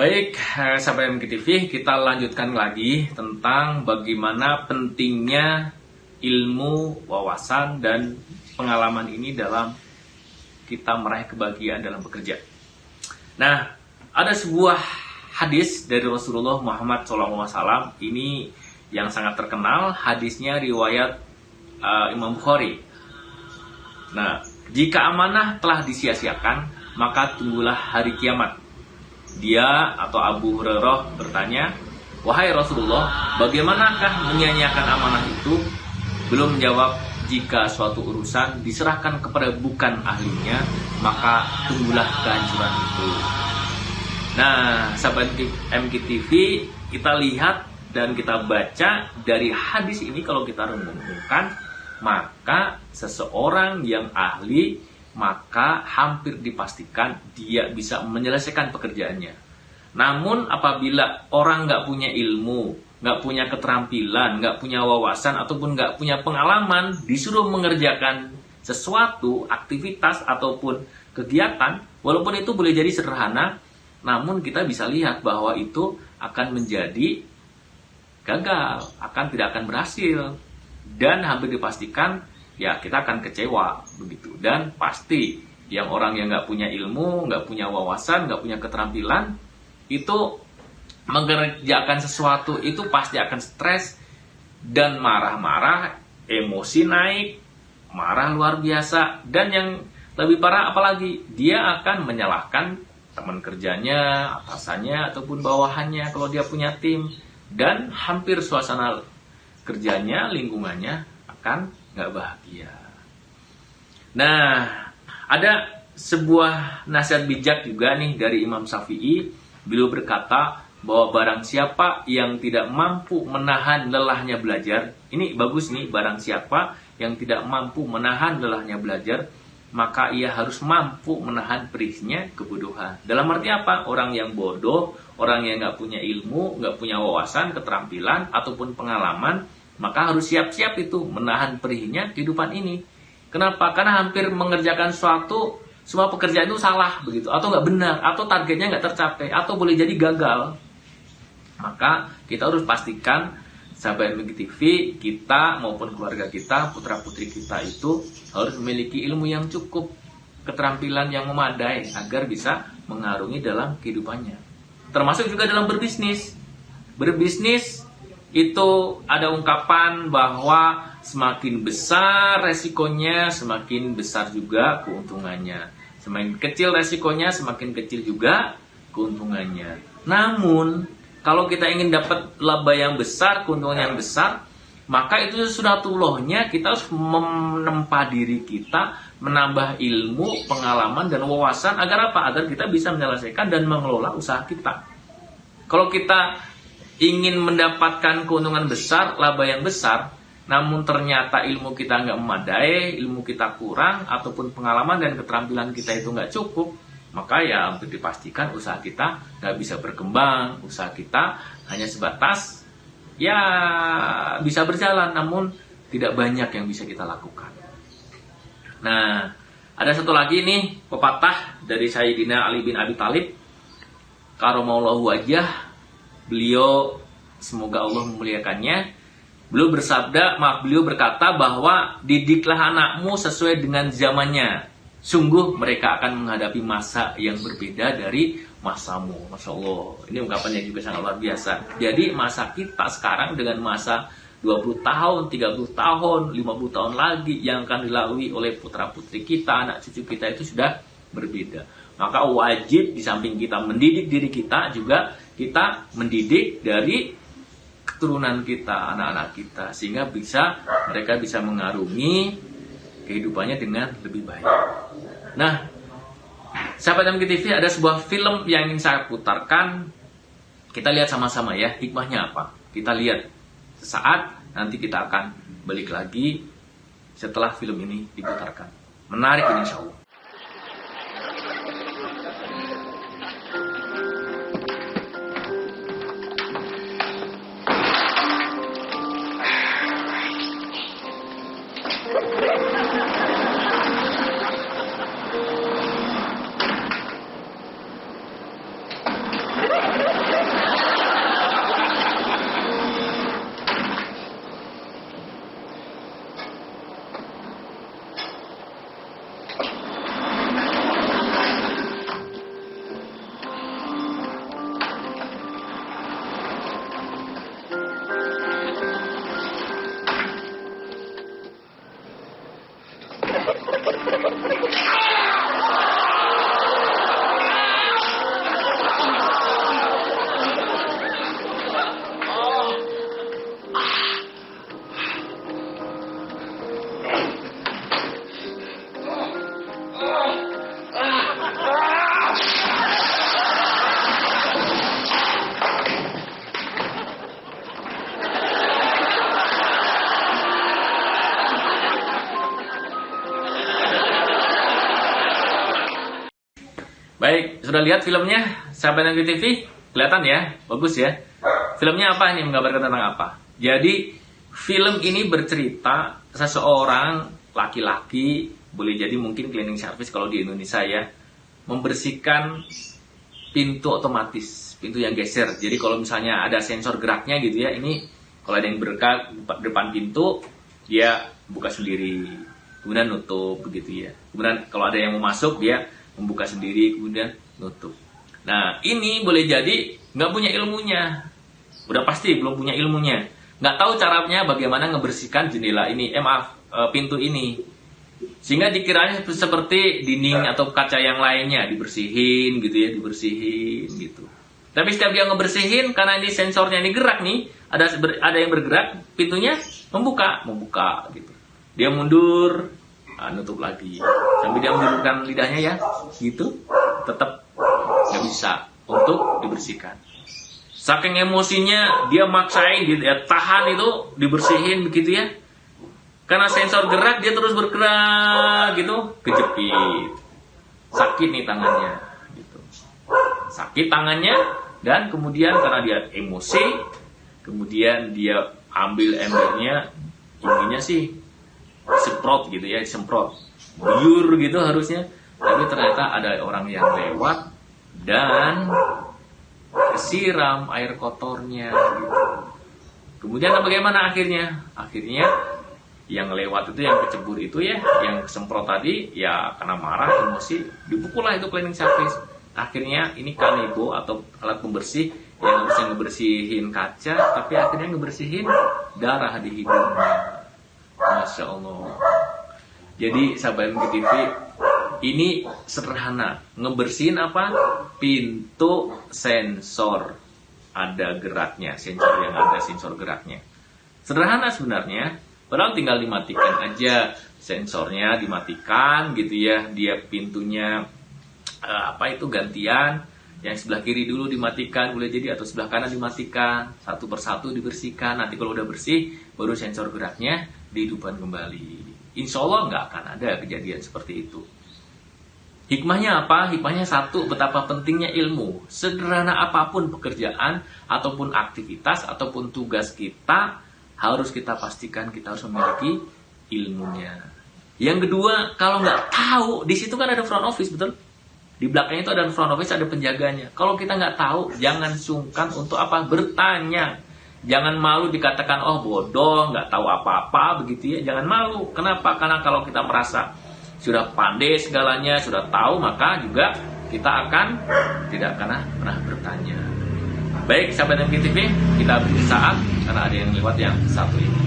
Baik, sahabat MKTV, kita lanjutkan lagi tentang bagaimana pentingnya ilmu, wawasan, dan pengalaman ini dalam kita meraih kebahagiaan dalam bekerja. Nah, ada sebuah hadis dari Rasulullah Muhammad SAW, ini yang sangat terkenal, hadisnya riwayat Imam Bukhari. Nah, jika amanah telah disia-siakan, maka tunggulah hari kiamat. Dia atau Abu Hurairah bertanya, "Wahai Rasulullah, bagaimanakah menyia-nyiakan amanah itu?" Belum menjawab, jika suatu urusan diserahkan kepada bukan ahlinya, maka tunggulah kehancuran itu. Nah, sahabat MKTV, kita lihat dan kita baca dari hadis ini, kalau kita renungkan, maka seseorang yang ahli, maka hampir dipastikan dia bisa menyelesaikan pekerjaannya. Namun apabila orang nggak punya ilmu, nggak punya keterampilan, nggak punya wawasan, ataupun nggak punya pengalaman, disuruh mengerjakan sesuatu, aktivitas, ataupun kegiatan, walaupun itu boleh jadi sederhana, namun kita bisa lihat bahwa itu akan menjadi gagal, tidak akan berhasil, dan hampir dipastikan ya kita akan kecewa begitu. Dan pasti yang orang yang nggak punya ilmu, nggak punya wawasan, nggak punya keterampilan, itu mengerjakan sesuatu itu pasti akan stres dan marah-marah, emosi naik, marah luar biasa, dan yang lebih parah apalagi dia akan menyalahkan teman kerjanya, atasannya, ataupun bawahannya kalau dia punya tim, dan hampir suasana kerjanya, lingkungannya akan nggak bahagia. Nah, ada sebuah nasihat bijak juga nih dari Imam Syafi'i. Beliau berkata bahwa barang siapa yang tidak mampu menahan lelahnya belajar, ini bagus nih, barang siapa yang tidak mampu menahan lelahnya belajar, maka ia harus mampu menahan perihnya kebodohan. Dalam arti apa? Orang yang bodoh, orang yang nggak punya ilmu, nggak punya wawasan, keterampilan, ataupun pengalaman, maka harus siap-siap itu menahan perihnya kehidupan ini. Kenapa? Karena hampir mengerjakan suatu, semua pekerjaan itu salah begitu, atau nggak benar, atau targetnya nggak tercapai, atau boleh jadi gagal. Maka kita harus pastikan, sahabat MKTV, kita maupun keluarga kita, putra-putri kita itu harus memiliki ilmu yang cukup, keterampilan yang memadai agar bisa mengarungi dalam kehidupannya. Termasuk juga dalam berbisnis. Berbisnis itu ada ungkapan bahwa semakin besar resikonya, semakin besar juga keuntungannya. Semakin kecil resikonya, semakin kecil juga keuntungannya. Namun, kalau kita ingin dapat laba yang besar, keuntungan yang besar, maka itu sunatullahnya kita harus menempa diri kita, menambah ilmu, pengalaman, dan wawasan agar apa? Agar kita bisa menyelesaikan dan mengelola usaha kita. Kalau kita ingin mendapatkan keuntungan besar, laba yang besar, namun ternyata ilmu kita nggak memadai, ilmu kita kurang, ataupun pengalaman dan keterampilan kita itu nggak cukup, maka ya hampir dipastikan usaha kita nggak bisa berkembang, usaha kita hanya sebatas ya bisa berjalan, namun tidak banyak yang bisa kita lakukan. Nah, ada satu lagi nih pepatah dari Sayyidina Ali bin Abi Thalib, karamallahu wajhah. Beliau, semoga Allah memuliakannya, beliau berkata bahwa didiklah anakmu sesuai dengan zamannya. Sungguh mereka akan menghadapi masa yang berbeda dari masamu. Masya Allah, ini ungkapannya juga sangat luar biasa. Jadi masa kita sekarang dengan masa 20 tahun, 30 tahun, 50 tahun lagi yang akan dilalui oleh putra-putri kita, anak cucu kita itu sudah berbeda. Maka wajib di samping kita mendidik diri kita, juga kita mendidik dari keturunan kita, anak-anak kita, sehingga mereka bisa mengarungi kehidupannya dengan lebih baik. Nah, sahabat MKTV, ada sebuah film yang ingin saya putarkan. Kita lihat sama-sama ya, hikmahnya apa. Kita lihat sesaat, nanti kita akan balik lagi setelah film ini diputarkan. Menarik ini insya Allah. Baik, sudah lihat filmnya sahabat MGTV? TV? Kelihatan ya? Bagus ya. Filmnya apa ini? Menggambarkan tentang apa? Jadi, film ini bercerita seseorang laki-laki, boleh jadi mungkin cleaning service kalau di Indonesia ya, membersihkan pintu otomatis, pintu yang geser. Jadi kalau misalnya ada sensor geraknya gitu ya, ini kalau ada yang bergerak depan pintu, dia buka sendiri, kemudian nutup begitu ya. Kemudian kalau ada yang mau masuk, dia membuka sendiri, kemudian nutup. Nah, ini boleh jadi nggak punya ilmunya. Udah pasti belum punya ilmunya. Nggak tahu caranya bagaimana ngebersihkan jendela ini, pintu ini. Sehingga dikiranya seperti dinding atau kaca yang lainnya, dibersihin gitu ya, dibersihin gitu. Tapi setiap dia ngebersihin, karena ini sensornya ini gerak nih, ada yang bergerak, pintunya membuka gitu. Dia mundur, nutup lagi. Sampai dia mundurkan lidahnya ya, gitu. Tetap nggak bisa untuk dibersihkan. Saking emosinya dia maksain gitu ya, tahan itu dibersihin begitu ya. Karena sensor gerak dia terus bergerak gitu, kejepit. Sakit nih tangannya gitu. Sakit tangannya dan kemudian karena dia emosi, kemudian dia ambil embernya, intinya sih semprot gitu ya, disemprot. Biur gitu harusnya. Tapi ternyata ada orang yang lewat dan kesiram air kotornya gitu. Kemudian bagaimana akhirnya? Akhirnya yang lewat itu, yang kecebur itu ya, yang semprot tadi ya karena marah, emosi, dipukullah itu cleaning service. Akhirnya ini kanebo atau alat pembersih yang bisa ngebersihin kaca, tapi akhirnya ngebersihin darah di hidungnya. Masya Allah. Jadi sahabat MGTV, ini sederhana. Ngebersihin apa? Pintu sensor. Ada geraknya, sensor yang ada sensor geraknya. Sederhana sebenarnya. Padahal tinggal dimatikan aja. Sensornya dimatikan gitu ya. Dia pintunya gantian. Yang sebelah kiri dulu dimatikan, boleh jadi, atau sebelah kanan dimatikan. Satu persatu dibersihkan. Nanti kalau udah bersih, baru sensor geraknya dihidupkan kembali. Insya Allah nggak akan ada kejadian seperti itu. Hikmahnya apa? Hikmahnya satu, betapa pentingnya ilmu. Sederhana apapun pekerjaan, ataupun aktivitas, ataupun tugas kita, harus kita pastikan kita harus memiliki ilmunya. Yang kedua, kalau nggak tahu, di situ kan ada front office, betul? Di belakangnya itu ada front office, ada penjaganya. Kalau kita nggak tahu, jangan sungkan untuk apa? Bertanya. Jangan malu dikatakan, oh bodoh, nggak tahu apa-apa, begitu ya. Jangan malu. Kenapa? Karena kalau kita merasa sudah pandai segalanya, sudah tahu, maka juga kita akan tidak pernah bertanya. Baik, sahabat MGTV, kita beri saat karena ada yang lewat yang satu ini.